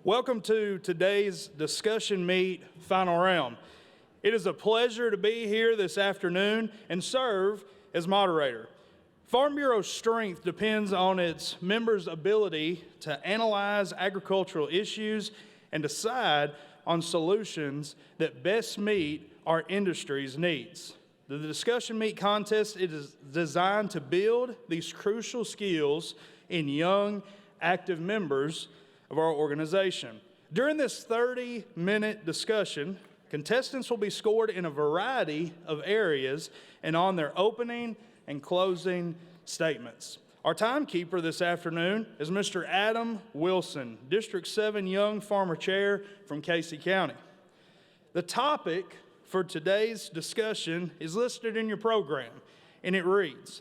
Welcome to today's discussion meet final round. It is a pleasure to be here this afternoon and serve as moderator. Farm Bureau's strength depends on its members' ability to analyze agricultural issues and decide on solutions that best meet our industry's needs. The discussion meet contest is designed to build these crucial skills in young, active members of our organization. During this 30-minute discussion, contestants will be scored in a variety of areas and on their opening and closing statements. Our timekeeper this afternoon is Mr. Adam Wilson, District 7 Young Farmer Chair from Casey County. The topic for today's discussion is listed in your program, and it reads,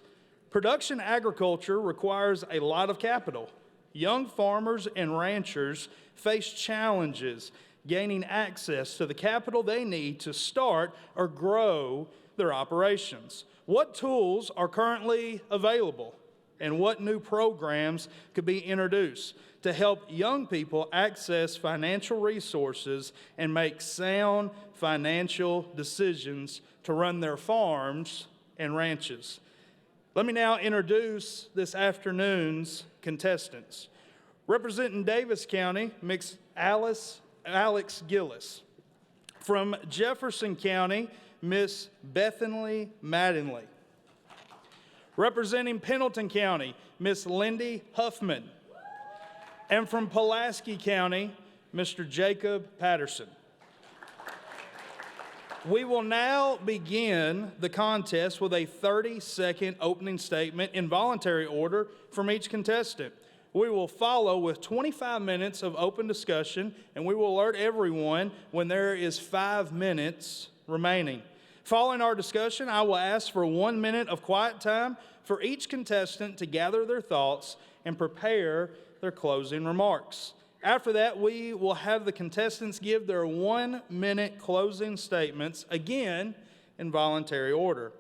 Production agriculture requires a lot of capital. Young farmers and ranchers face challenges gaining access to the capital they need to start or grow their operations. What tools are currently available, and what new programs could be introduced to help young people access financial resources and make sound financial decisions to run their farms and ranches? Let me now introduce this afternoon's contestants. Representing Daviess County, Ms. Alex Gilles. From Jefferson County, Miss Bethany Mattingly. Representing Pendleton County, Miss Lindy Huffman. And from Pulaski County, Mr. Jacob Patterson. We will now begin the contest with a 30-second opening statement in voluntary order from each contestant. We will follow with 25 minutes of open discussion, and we will alert everyone when there is 5 minutes remaining. Following our discussion, I will ask for 1 minute of quiet time for each contestant to gather their thoughts and prepare their closing remarks. After that, we will have the contestants give their 1 minute closing statements, again in voluntary order.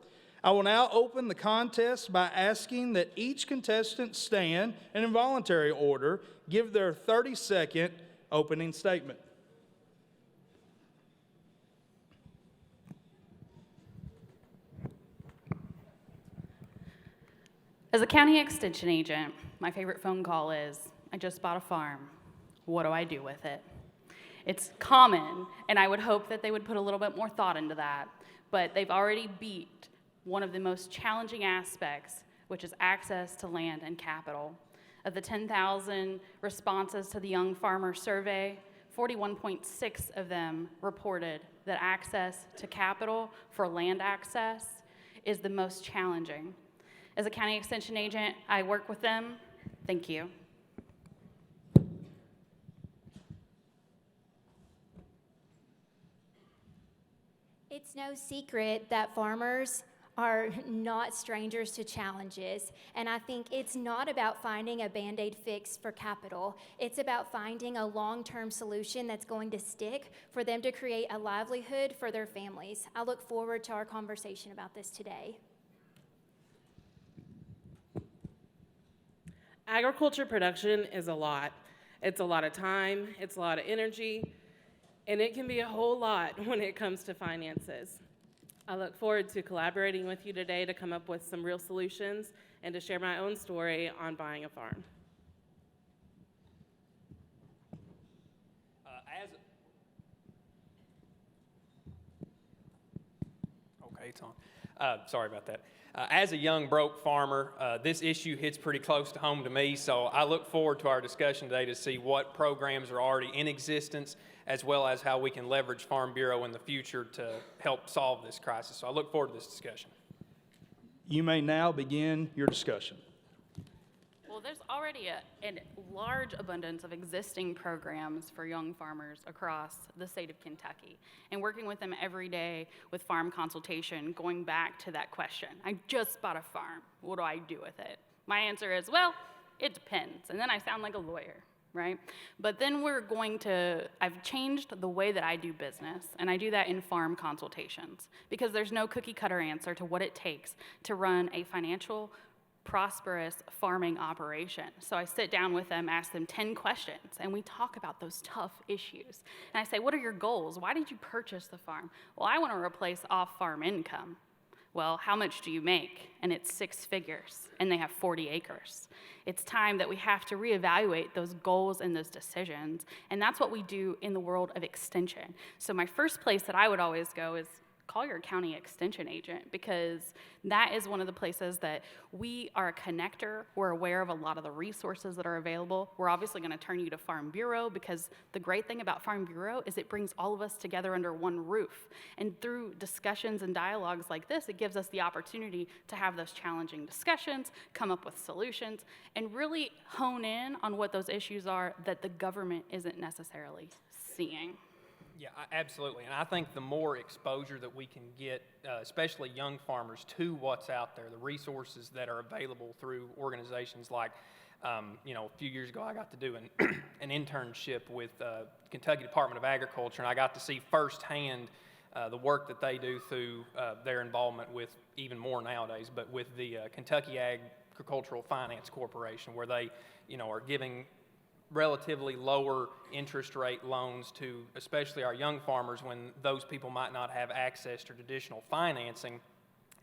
I will now open the contest by asking that each contestant stand and in voluntary order give their 30-second opening statement. As a county extension agent, my favorite phone call is, I just bought a farm. What do I do with it? It's common, and I would hope that they would put a little bit more thought into that, but they've already beat one of the most challenging aspects, which is access to land and capital. Of the 10,000 responses to the Young Farmer Survey, 41.6 of them reported that access to capital for land access is the most challenging. As a county extension agent, I work with them. Thank you. It's no secret that farmers are not strangers to challenges, and I think it's not about finding a Band-Aid fix for capital. It's about finding a long-term solution that's going to stick for them to create a livelihood for their families. I look forward to our conversation about this today. Agriculture production is a lot. It's a lot of time, it's a lot of energy, and it can be a whole lot when it comes to finances. I look forward to collaborating with you today to come up with some real solutions and to share my own story on buying a farm. Okay, it's on. Sorry about that. As a young broke farmer, this issue hits pretty close to home to me, so I look forward to our discussion today to see what programs are already in existence, as well as how we can leverage Farm Bureau in the future to help solve this crisis. So I look forward to this discussion. You may now begin your discussion. Well, there's already a large abundance of existing programs for young farmers across the state of Kentucky. And working with them every day with farm consultation, going back to that question, I just bought a farm, what do I do with it? My answer is, well, it depends. And then I sound like a lawyer, right? But then I've changed the way that I do business, and I do that in farm consultations, because there's no cookie cutter answer to what it takes to run a financial prosperous farming operation. So I sit down with them, ask them 10 questions, and we talk about those tough issues. And I say, what are your goals? Why did you purchase the farm? Well, I want to replace off-farm income. Well, how much do you make? And it's 6 figures, and they have 40 acres. It's time that we have to reevaluate those goals and those decisions, and that's what we do in the world of extension. So my first place that I would always go is call your county extension agent, because that is one of the places that we are a connector. We're aware of a lot of the resources that are available. We're obviously going to turn you to Farm Bureau, because the great thing about Farm Bureau is it brings all of us together under one roof. And through discussions and dialogues like this, it gives us the opportunity to have those challenging discussions, come up with solutions, and really hone in on what those issues are that the government isn't necessarily seeing. Yeah, absolutely. And I think the more exposure that we can get, especially young farmers, to what's out there, the resources that are available through organizations like, a few years ago I got to do an internship with Kentucky Department of Agriculture, and I got to see firsthand the work that they do through their involvement with, even more nowadays, but with the Kentucky Agricultural Finance Corporation, where they, are giving relatively lower interest rate loans to especially our young farmers when those people might not have access to traditional financing.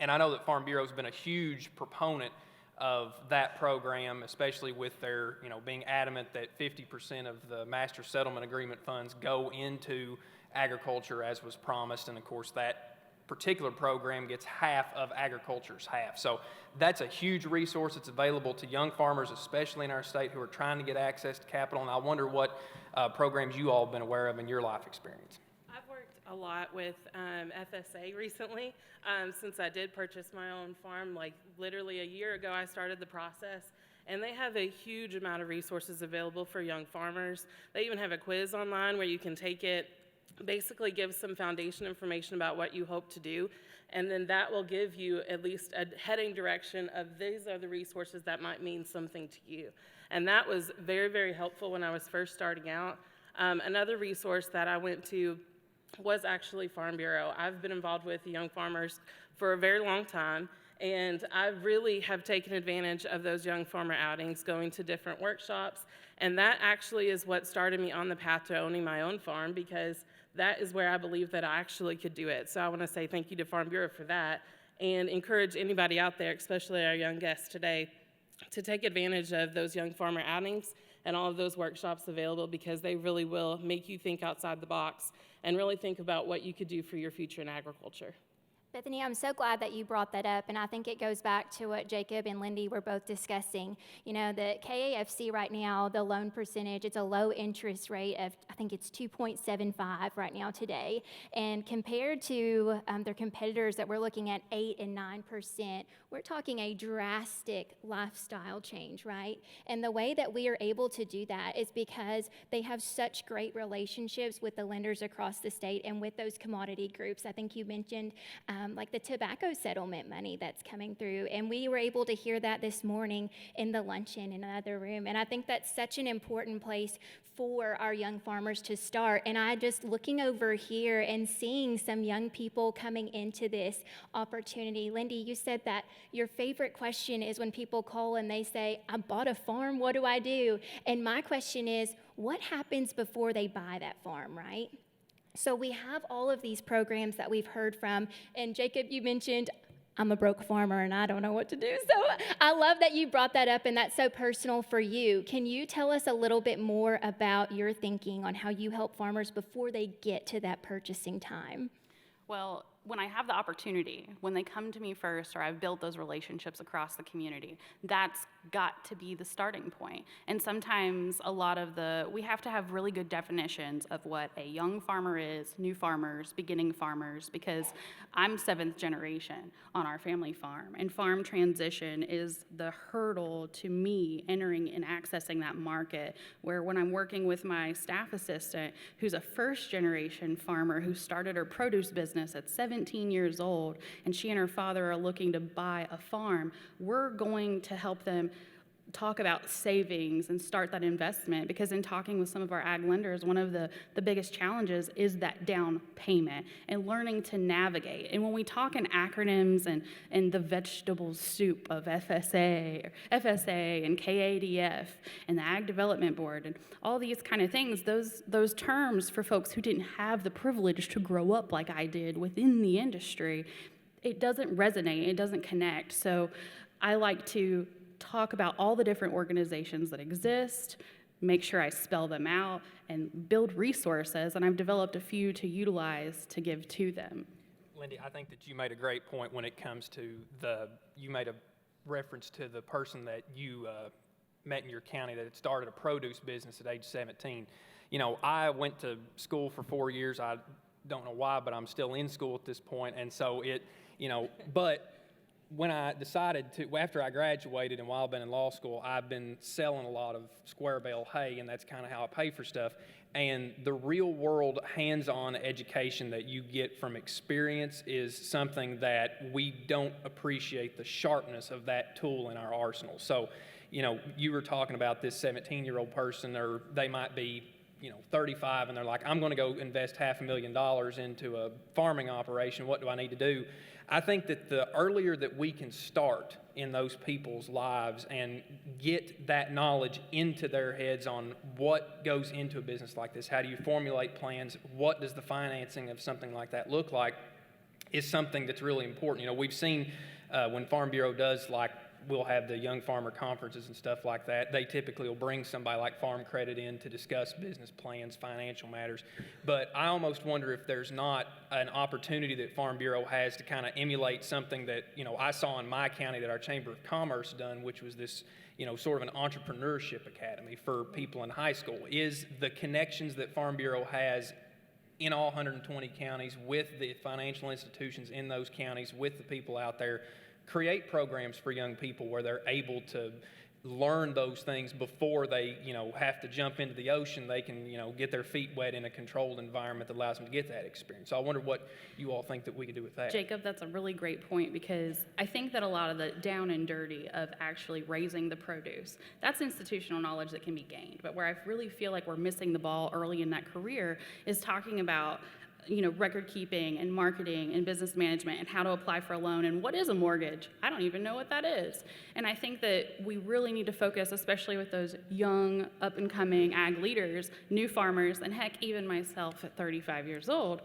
And I know that Farm Bureau's been a huge proponent of that program, especially with their, being adamant that 50% of the Master Settlement Agreement funds go into agriculture as was promised. And of course that particular program gets half of agriculture's half. So that's a huge resource. It's available to young farmers, especially in our state, who are trying to get access to capital. And I wonder what programs you all have been aware of in your life experience. I've worked a lot with FSA recently. Since I did purchase my own farm, like literally a year ago, I started the process. And they have a huge amount of resources available for young farmers. They even have a quiz online where you can take it, basically give some foundation information about what you hope to do, and then that will give you at least a heading direction of these are the resources that might mean something to you. And that was very, very helpful when I was first starting out. Another resource that I went to was actually Farm Bureau. I've been involved with young farmers for a very long time, and I really have taken advantage of those young farmer outings, going to different workshops, and that actually is what started me on the path to owning my own farm, because that is where I believe that I actually could do it. So I want to say thank you to Farm Bureau for that, and encourage anybody out there, especially our young guests today, to take advantage of those young farmer outings and all of those workshops available, because they really will make you think outside the box and really think about what you could do for your future in agriculture. Bethany, I'm so glad that you brought that up, and I think it goes back to what Jacob and Lindy were both discussing. The KAFC right now, the loan percentage, it's a low interest rate of, I think it's 2.75 right now today, and compared to their competitors that we're looking at 8 and 9%, we're talking a drastic lifestyle change, right? And the way that we are able to do that is because they have such great relationships with the lenders across the state and with those commodity groups. I think you mentioned like the tobacco settlement money that's coming through. And we were able to hear that this morning in the luncheon in another room. And I think that's such an important place for our young farmers to start. And I just looking over here and seeing some young people coming into this opportunity. Lindy, you said that your favorite question is when people call and they say, I bought a farm, what do I do? And my question is, what happens before they buy that farm, right? So we have all of these programs that we've heard from, and Jacob, you mentioned, I'm a broke farmer and I don't know what to do. So I love that you brought that up, and that's so personal for you. Can you tell us a little bit more about your thinking on how you help farmers before they get to that purchasing time? Well, when I have the opportunity, when they come to me first, or I've built those relationships across the community, that's got to be the starting point. And sometimes we have to have really good definitions of what a young farmer is, new farmers, beginning farmers, because I'm 7th generation on our family farm, and farm transition is the hurdle to me entering and accessing that market, where when I'm working with my staff assistant, who's a 1st generation farmer who started her produce business at 17 years old, and she and her father are looking to buy a farm, we're going to help them talk about savings and start that investment, because in talking with some of our ag lenders, one of the biggest challenges is that down payment and learning to navigate. And when we talk in acronyms and the vegetable soup of FSA and KADF and the Ag Development Board and all these kind of things, those terms for folks who didn't have the privilege to grow up like I did within the industry, it doesn't resonate, it doesn't connect. So I like to talk about all the different organizations that exist, make sure I spell them out, and build resources, and I've developed a few to utilize to give to them. Lindy, I think that you made a great point when it comes to you made a reference to the person that you met in your county that had started a produce business at age 17. You know, I went to school for 4 years. I don't know why, but I'm still in school at this point, and so but when I decided to, after I graduated and while I've been in law school, I've been selling a lot of square bale hay, and that's kind of how I pay for stuff. And the real world hands-on education that you get from experience is something that we don't appreciate the sharpness of that tool in our arsenal. So, you know, you were talking about this 17-year-old person, or they might be 35, and they're like, I'm going to go invest $500,000 into a farming operation. What do I need to do? I think that the earlier that we can start in those people's lives and get that knowledge into their heads on what goes into a business like this, how do you formulate plans, what does the financing of something like that look like, is something that's really important. You know, we've seen when Farm Bureau does, like, we'll have the young farmer conferences and stuff like that. They typically will bring somebody like Farm Credit in to discuss business plans, financial matters. But I almost wonder if there's not an opportunity that Farm Bureau has to kind of emulate something that, I saw in my county that our Chamber of Commerce done, which was this, sort of an entrepreneurship academy for people in high school. Is the connections that Farm Bureau has in all 120 counties with the financial institutions in those counties, with the people out there, create programs for young people where they're able to learn those things before they, have to jump into the ocean. They can, get their feet wet in a controlled environment that allows them to get that experience. So I wonder what you all think that we could do with that. Jacob, that's a really great point, because I think that a lot of the down and dirty of actually raising the produce, that's institutional knowledge that can be gained. But where I really feel like we're missing the ball early in that career is talking about record keeping and marketing and business management and how to apply for a loan and what is a mortgage. I don't even know what that is. And I think that we really need to focus, especially with those young, up-and-coming ag leaders, new farmers, and heck, even myself at 35 years old,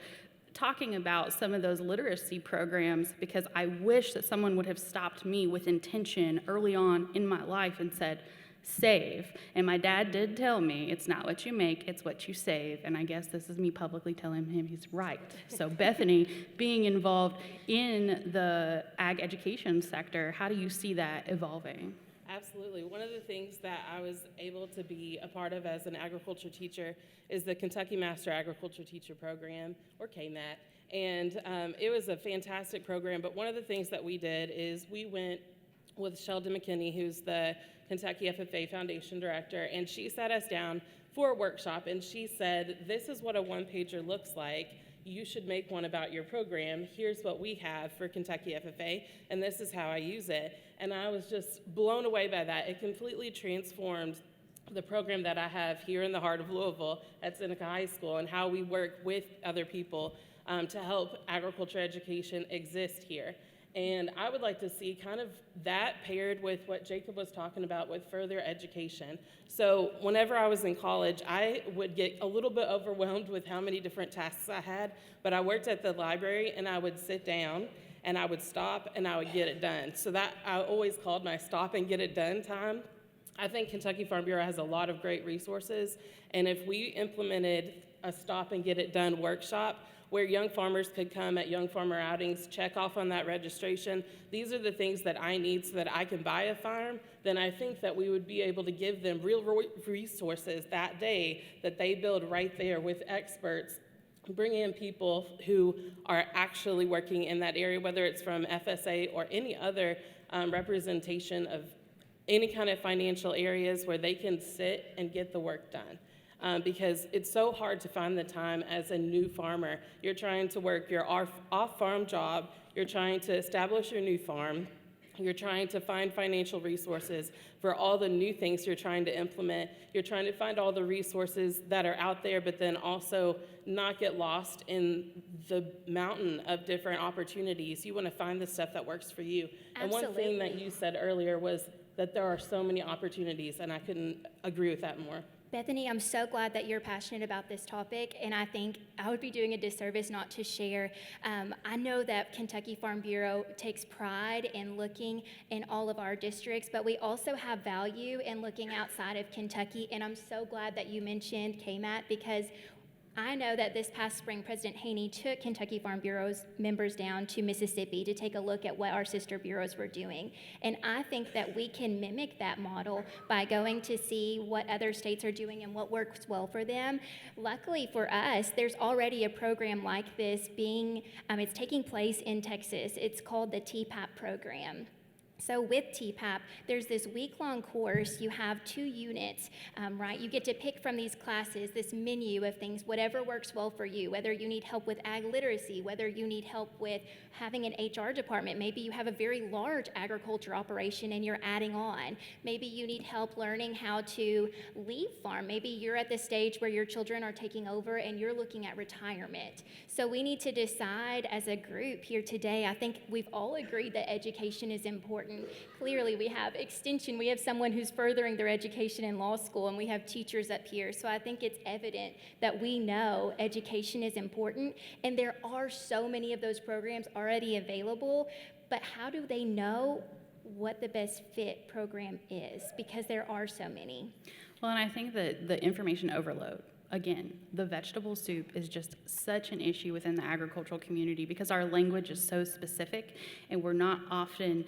talking about some of those literacy programs, because I wish that someone would have stopped me with intention early on in my life and said, save. And my dad did tell me, it's not what you make, it's what you save. And I guess this is me publicly telling him he's right. So Bethany, being involved in the ag education sector, how do you see that evolving? Absolutely. One of the things that I was able to be a part of as an agriculture teacher is the Kentucky Master Agriculture Teacher Program, or KMAT. And it was a fantastic program, but one of the things that we did is we went with Sheldon McKinney, who's the Kentucky FFA Foundation Director, and she sat us down for a workshop, and she said, this is what a one-pager looks like. You should make one about your program. Here's what we have for Kentucky FFA, and this is how I use it. And I was just blown away by that. It completely transformed the program that I have here in the heart of Louisville at Seneca High School, and how we work with other people to help agriculture education exist here. And I would like to see kind of that paired with what Jacob was talking about with further education. So whenever I was in college, I would get a little bit overwhelmed with how many different tasks I had, but I worked at the library, and I would sit down and I would stop and I would get it done. So that I always called my stop and get it done time. I think Kentucky Farm Bureau has a lot of great resources, and if we implemented a stop and get it done workshop where young farmers could come at young farmer outings, check off on that registration, these are the things that I need so that I can buy a farm, then I think that we would be able to give them real resources that day that they build right there with experts, bring in people who are actually working in that area, whether it's from FSA or any other representation of any kind of financial areas where they can sit and get the work done. Because it's so hard to find the time as a new farmer. You're trying to work your off-farm job, you're trying to establish your new farm, You're trying to find financial resources for all the new things you're trying to implement. You're trying to find all the resources that are out there, but then also not get lost in the mountain of different opportunities. You want to find the stuff that works for you. And one thing that you said earlier was that there are so many opportunities, and I couldn't agree with that more. Bethany, I'm so glad that you're passionate about this topic, and I think I would be doing a disservice not to share. I know that Kentucky Farm Bureau takes pride in looking in all of our districts, but we also have value in looking outside of Kentucky, and I'm so glad that you mentioned KMAT, because I know that this past spring, President Haney took Kentucky Farm Bureau's members down to Mississippi to take a look at what our sister bureaus were doing. And I think that we can mimic that model by going to see what other states are doing and what works well for them. Luckily for us, there's already a program like this it's taking place in Texas. It's called the TPAP program. So with TPAP, there's this week-long course. You have 2 units, right? You get to pick from these classes, this menu of things, whatever works well for you, whether you need help with ag literacy, whether you need help with having an HR department. Maybe you have a very large agriculture operation and you're adding on. Maybe you need help learning how to leave farm. Maybe you're at the stage where your children are taking over and you're looking at retirement. So we need to decide as a group here today. I think we've all agreed that education is important. Clearly, we have extension. We have someone who's furthering their education in law school, and we have teachers up here. So I think it's evident that we know education is important, and there are so many of those programs already available, but how do they know what the best fit program is? Because there are so many. Well, and I think that the information overload, again, the vegetable soup is just such an issue within the agricultural community because our language is so specific, and we're not often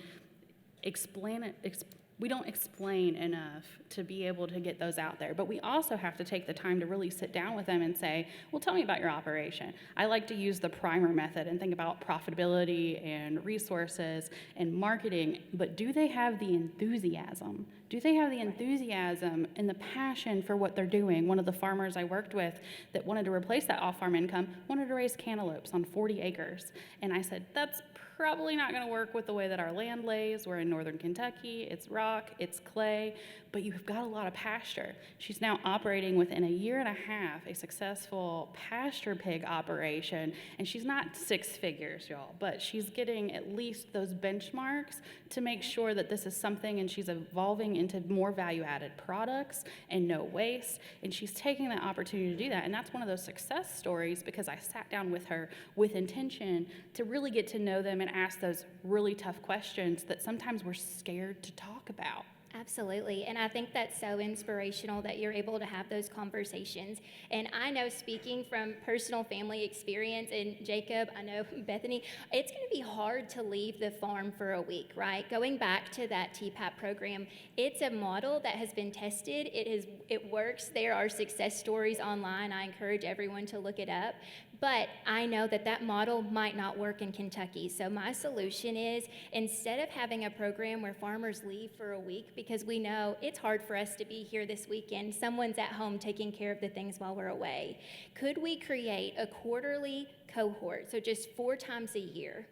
we don't explain enough to be able to get those out there. But we also have to take the time to really sit down with them and say, well, tell me about your operation. I like to use the primer method and think about profitability and resources and marketing, but do they have the enthusiasm? Do they have the enthusiasm and the passion for what they're doing? One of the farmers I worked with that wanted to replace that off-farm income wanted to raise cantaloupes on 40 acres. And I said, that's probably not going to work with the way that our land lays. We're in northern Kentucky. It's rock, it's clay, but you've got a lot of pasture. She's now operating within a year and a half a successful pasture pig operation, and she's not 6 figures, y'all, but she's getting at least those benchmarks to make sure that this is something, and she's evolving into more value-added products and no waste, and she's taking that opportunity to do that. And that's one of those success stories because I sat down with her with intention to really get to know them and ask those really tough questions that sometimes we're scared to talk about. Absolutely, and I think that's so inspirational that you're able to have those conversations. And I know, speaking from personal family experience, and Jacob, I know Bethany, it's going to be hard to leave the farm for a week, right? Going back to that TPAP program, it's a model that has been tested. It works. There are success stories online. I encourage everyone to look it up. But I know that that model might not work in Kentucky. So my solution is, instead of having a program where farmers leave for a week, because we know it's hard for us to be here this weekend, someone's at home taking care of the things while we're away, could we create a quarterly cohort, so just 4 times a year?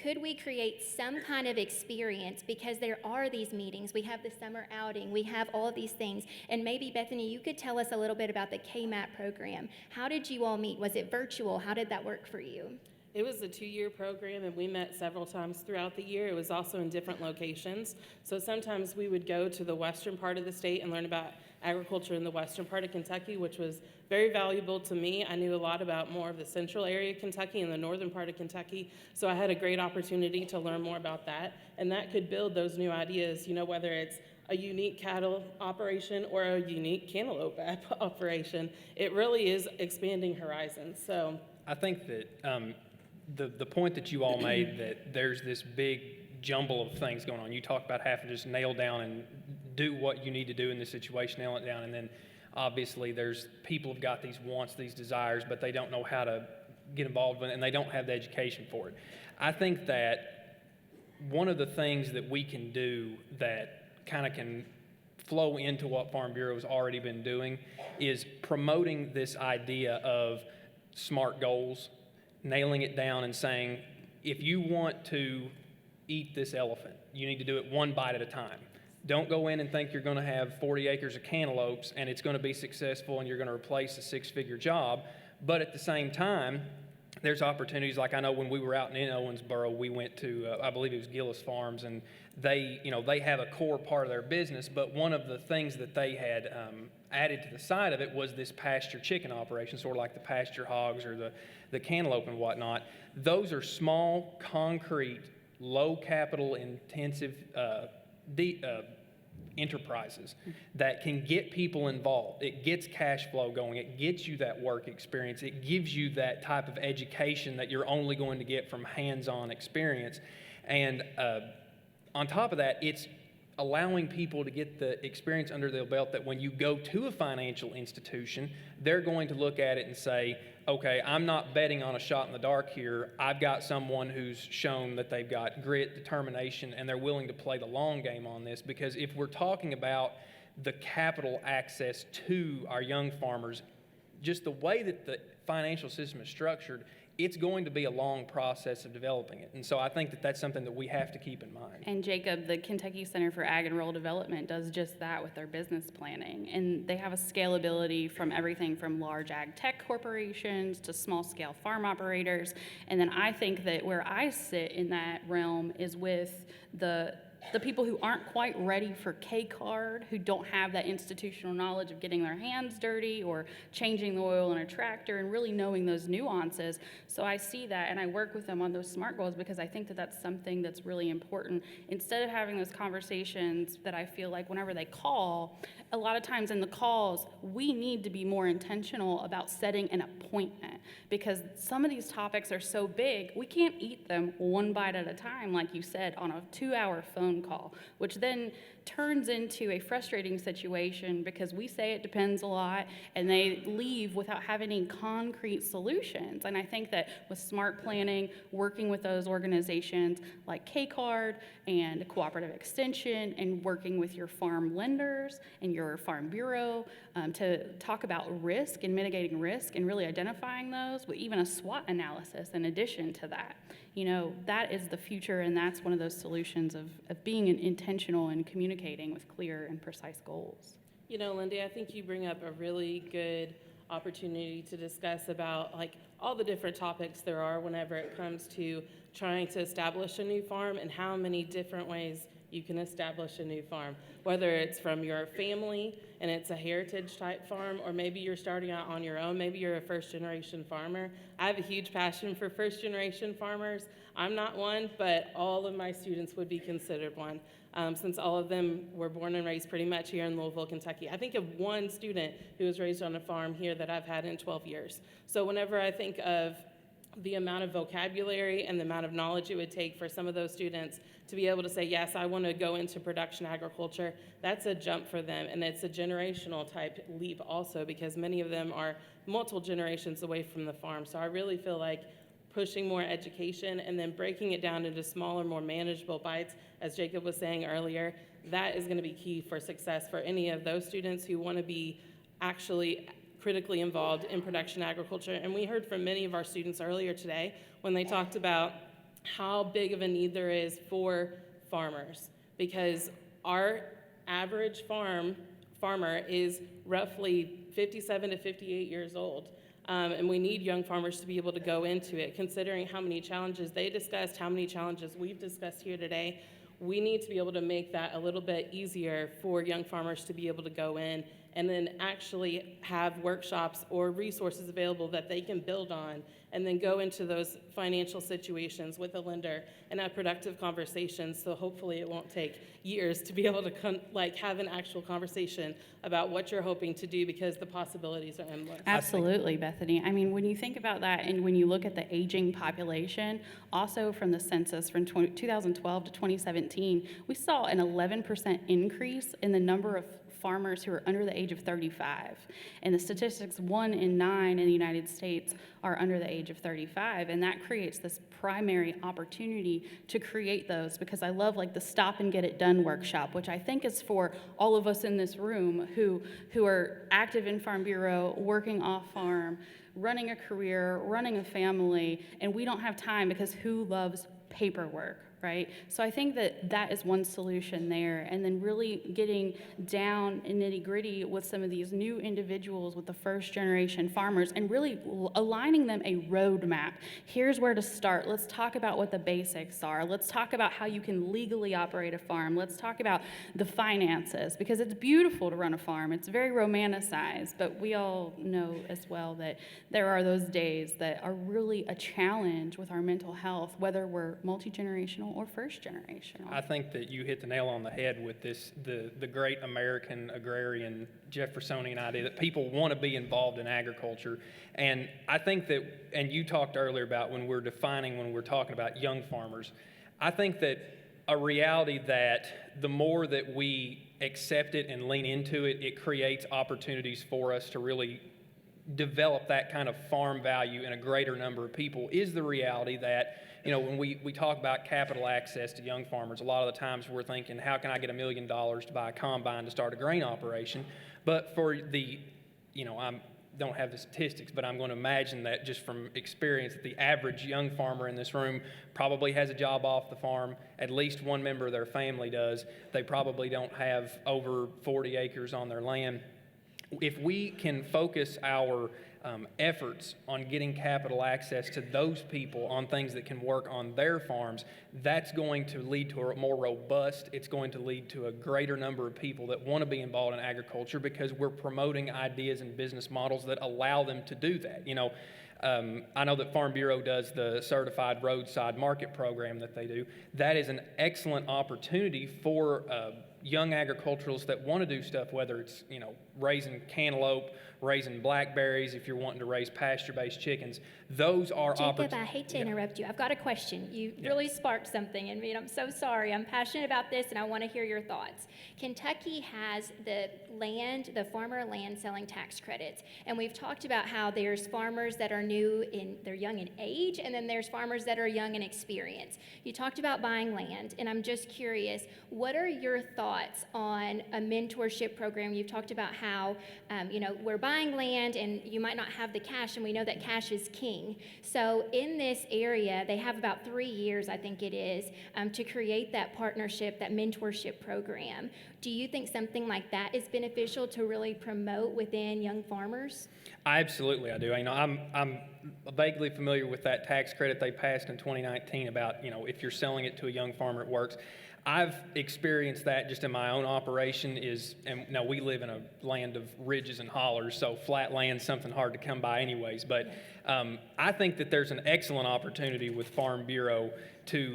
Could we create some kind of experience, because there are these meetings, we have the summer outing, we have all of these things, and maybe Bethany, you could tell us a little bit about the KMAT program. How did you all meet? Was it virtual? How did that work for you? It was a 2-year program, and we met several times throughout the year. It was also in different locations. So sometimes we would go to the western part of the state and learn about agriculture in the western part of Kentucky, which was very valuable to me. I knew a lot about more of the central area of Kentucky and the northern part of Kentucky, so I had a great opportunity to learn more about that, and that could build those new ideas, whether it's a unique cattle operation or a unique cantaloupe operation. It really is expanding horizons. So I think that the point that you all made, that there's this big jumble of things going on. You talk about having to just nail down and do what you need to do in this situation, nail it down, and then obviously there's people have got these wants, these desires, but they don't know how to get involved in it, and they don't have the education for it. I think that one of the things that we can do that kind of can flow into what Farm Bureau has already been doing is promoting this idea of SMART goals, nailing it down and saying, if you want to eat this elephant. You need to do it one bite at a time. Don't go in and think you're going to have 40 acres of cantaloupes and it's going to be successful and you're going to replace a six-figure job. But at the same time, there's opportunities. Like I know when we were out in Owensboro, we went to, I believe it was Gilles Farms, and they have a core part of their business, but one of the things that they had added to the side of it was this pasture chicken operation, sort of like the pasture hogs or the cantaloupe and whatnot. Those are small, concrete, low capital intensive enterprises that can get people involved. It gets cash flow going. It gets you that work experience. It gives you that type of education that you're only going to get from hands-on experience. And on top of that, it's allowing people to get the experience under their belt that when you go to a financial institution, they're going to look at it and say, okay, I'm not betting on a shot in the dark here. I've got someone who's shown that they've got grit, determination, and they're willing to play the long game on this. Because if we're talking about the capital access to our young farmers, just the way that the financial system is structured, it's going to be a long process of developing it. And so I think that that's something that we have to keep in mind. And Jacob, the Kentucky Center for Ag and Rural Development does just that with their business planning. And they have a scalability from everything from large ag tech corporations to small scale farm operators. And then I think that where I sit in that realm is with the people who aren't quite ready for K-card, who don't have that institutional knowledge of getting their hands dirty or changing the oil in a tractor and really knowing those nuances. So I see that and I work with them on those SMART goals because I think that that's something that's really important. Instead of having those conversations that I feel like whenever they call, a lot of times in the calls, we need to be more intentional about setting an appointment because some of these topics are so big, we can't eat them one bite at a time, like you said, on a 2-hour phone call, which then turns into a frustrating situation because we say it depends a lot and they leave without having any concrete solutions. And I think that with smart planning, working with those organizations like K-Card and Cooperative Extension and working with your farm lenders and your farm bureau to talk about risk and mitigating risk and really identifying those with even a SWOT analysis in addition to that. You know, that is the future, and that's one of those solutions of being intentional and communicating with clear and precise goals. You know, Lindy, I think you bring up a really good opportunity to discuss about like all the different topics there are whenever it comes to trying to establish a new farm and how many different ways you can establish a new farm, whether it's from your family and it's a heritage type farm, or maybe you're starting out on your own, maybe you're a first generation farmer. I have a huge passion for first generation farmers. I'm not one, but all of my students would be considered one, since all of them were born and raised pretty much here in Louisville, Kentucky. I think of one student who was raised on a farm here that I've had in 12 years. So whenever I think of the amount of vocabulary and the amount of knowledge it would take for some of those students to be able to say, yes, I want to go into production agriculture, that's a jump for them. And it's a generational type leap also because many of them are multiple generations away from the farm. So I really feel like pushing more education and then breaking it down into smaller, more manageable bites, as Jacob was saying earlier, that is going to be key for success for any of those students who want to be actually critically involved in production agriculture. And we heard from many of our students earlier today when they talked about how big of a need there is for farmers, because our average farmer is roughly 57 to 58 years old. And we need young farmers to be able to go into it, considering how many challenges they discussed, how many challenges we've discussed here today. We need to be able to make that a little bit easier for young farmers to be able to go in and then actually have workshops or resources available that they can build on and then go into those financial situations with a lender and have productive conversations. So hopefully it won't take years to be able to have an actual conversation about what you're hoping to do because the possibilities are endless. Absolutely, Bethany. I mean, when you think about that and when you look at the aging population, also from the census from 2012 to 2017, we saw an 11% increase in the number of farmers who are under the age of 35. And the statistics, 1 in 9 in the United States are under the age of 35. And that creates this primary opportunity to create those, because I love like the stop and get it done workshop, which I think is for all of us in this room who are active in Farm Bureau, working off farm, running a career, running a family, and we don't have time because who loves paperwork, right? So I think that that is one solution there. And then really getting down in nitty gritty with some of these new individuals with the first generation farmers and really aligning them a roadmap. Here's where to start. Let's talk about what the basics are. Let's talk about how you can legally operate a farm. Let's talk about the finances, because it's beautiful to run a farm. It's very romanticized, but we all know as well that there are those days that are really a challenge with our mental health, whether we're multi-generational or first generational. I think that you hit the nail on the head with this, the great American agrarian Jeffersonian idea that people want to be involved in agriculture. And I think that, and you talked earlier about when we're talking about young farmers, I think that a reality that the more that we accept it and lean into it, it creates opportunities for us to really develop that kind of farm value in a greater number of people is the reality that, when we talk about capital access to young farmers, a lot of the times we're thinking, how can I get $1 million to buy a combine to start a grain operation? But for the, I don't have the statistics, but I'm going to imagine that just from experience that the average young farmer in this room probably has a job off the farm. At least one member of their family does. They probably don't have over 40 acres on their land. If we can focus our efforts on getting capital access to those people on things that can work on their farms, that's going to lead to a more robust, it's going to lead to a greater number of people that want to be involved in agriculture because we're promoting ideas and business models that allow them to do that. I know that Farm Bureau does the certified roadside market program that they do. That is an excellent opportunity for young agriculturals that want to do stuff, whether it's, raising cantaloupe, raising blackberries, if you're wanting to raise pasture-based chickens. Those are Jacob, I hate to interrupt you. I've got a question. You really sparked something in me, and I'm so sorry. I'm passionate about this, and I want to hear your thoughts. Kentucky has the farmer land selling tax credits, and we've talked about how there's farmers that are they're young in age, and then there's farmers that are young in experience. You talked about buying land, and I'm just curious, what are your thoughts on a mentorship program? You've talked about how, we're buying land and you might not have the cash, and we know that cash is king. So in this area, they have about 3 years, I think it is, to create that partnership, that mentorship program. Do you think something like that is beneficial to really promote within young farmers? Absolutely, I do. I'm vaguely familiar with that tax credit they passed in 2019 about, if you're selling it to a young farmer, it works. I've experienced that just in my own operation we live in a land of ridges and hollers, so flat land's something hard to come by anyways. But I think that there's an excellent opportunity with Farm Bureau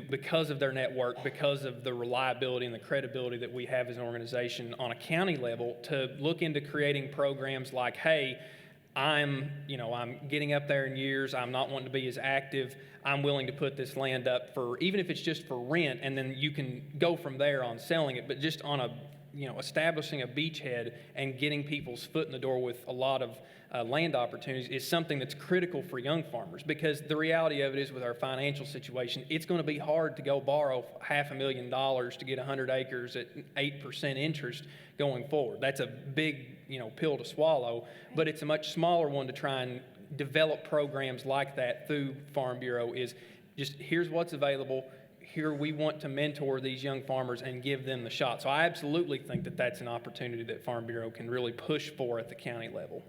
because of their network, because of the reliability and the credibility that we have as an organization on a county level, to look into creating programs like, hey, I'm getting up there in years, I'm not wanting to be as active, I'm willing to put this land up for, even if it's just for rent, and then you can go from there on selling it, but just on establishing a beachhead and getting people's foot in the door with a lot of land opportunities is something that's critical for young farmers, because the reality of it is with our financial situation, it's going to be hard to go borrow $500,000 to get 100 acres at 8% interest going forward. That's a big pill to swallow, but it's a much smaller one to try and develop programs like that through Farm Bureau. Is just, here's what's available. Here we want to mentor these young farmers and give them the shot. So I absolutely think that that's an opportunity that Farm Bureau can really push for at the county level.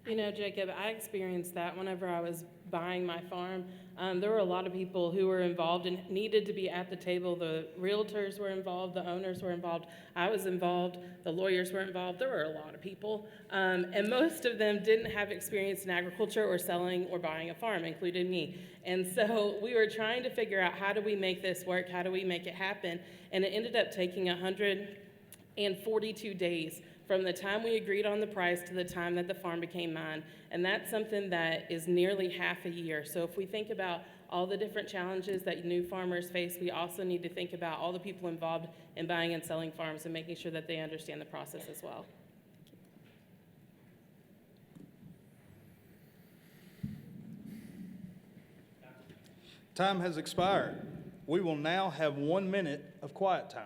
Jacob, I experienced that whenever I was buying my farm. There were a lot of people who were involved and needed to be at the table. The realtors were involved, the owners were involved, I was involved, the lawyers were involved. There were a lot of people, and most of them didn't have experience in agriculture or selling or buying a farm, including me. And so we were trying to figure out, how do we make this work? How do we make it happen? And it ended up taking 142 days from the time we agreed on the price to the time that the farm became mine. And that's something that is nearly half a year. So if we think about all the different challenges that new farmers face, we also need to think about all the people involved in buying and selling farms and making sure that they understand the process as well. Time has expired. We will now have 1 minute of quiet time.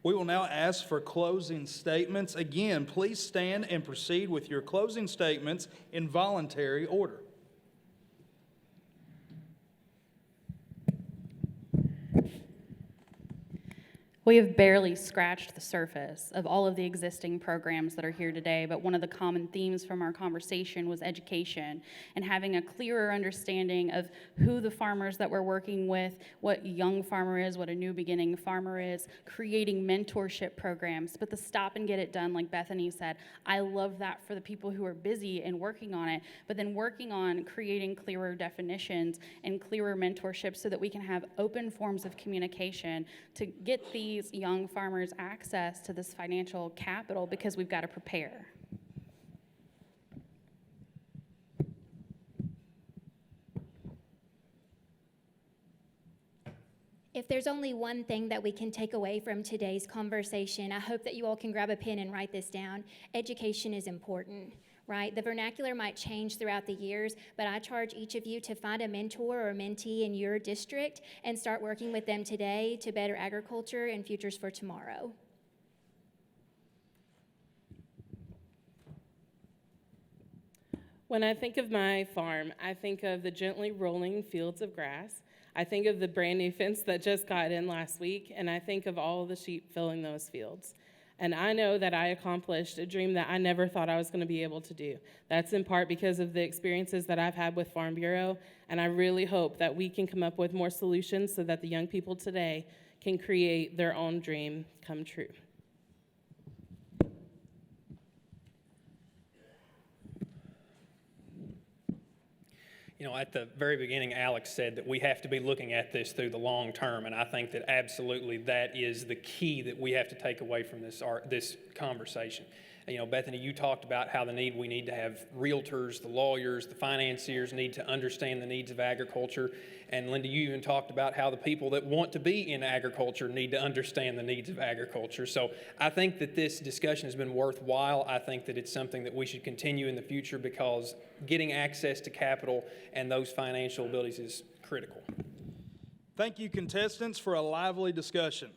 We will now ask for closing statements. Again, please stand and proceed with your closing statements in voluntary order. We have barely scratched the surface of all of the existing programs that are here today, but one of the common themes from our conversation was education and having a clearer understanding of who the farmers that we're working with, what young farmer is, what a new beginning farmer is, creating mentorship programs. But the stop and get it done, like Bethany said, I love that for the people who are busy and working on it, but then working on creating clearer definitions and clearer mentorship so that we can have open forms of communication to get these young farmers access to this financial capital, because we've got to prepare. If there's only one thing that we can take away from today's conversation, I hope that you all can grab a pen and write this down. Education is important, right? The vernacular might change throughout the years, but I charge each of you to find a mentor or mentee in your district and start working with them today to better agriculture and futures for tomorrow. When I think of my farm, I think of the gently rolling fields of grass. I think of the brand new fence that just got in last week, and I think of all the sheep filling those fields. And I know that I accomplished a dream that I never thought I was going to be able to do. That's in part because of the experiences that I've had with Farm Bureau, and I really hope that we can come up with more solutions so that the young people today can create their own dream come true. You know, at the very beginning, Alex said that we have to be looking at this through the long term, and I think that absolutely that is the key that we have to take away from this conversation. You know, Bethany, you talked about how we need to have realtors, the lawyers, the financiers need to understand the needs of agriculture. And Linda, you even talked about how the people that want to be in agriculture need to understand the needs of agriculture. So I think that this discussion has been worthwhile. I think that it's something that we should continue in the future, because getting access to capital and those financial abilities is critical. Thank you, contestants, for a lively discussion.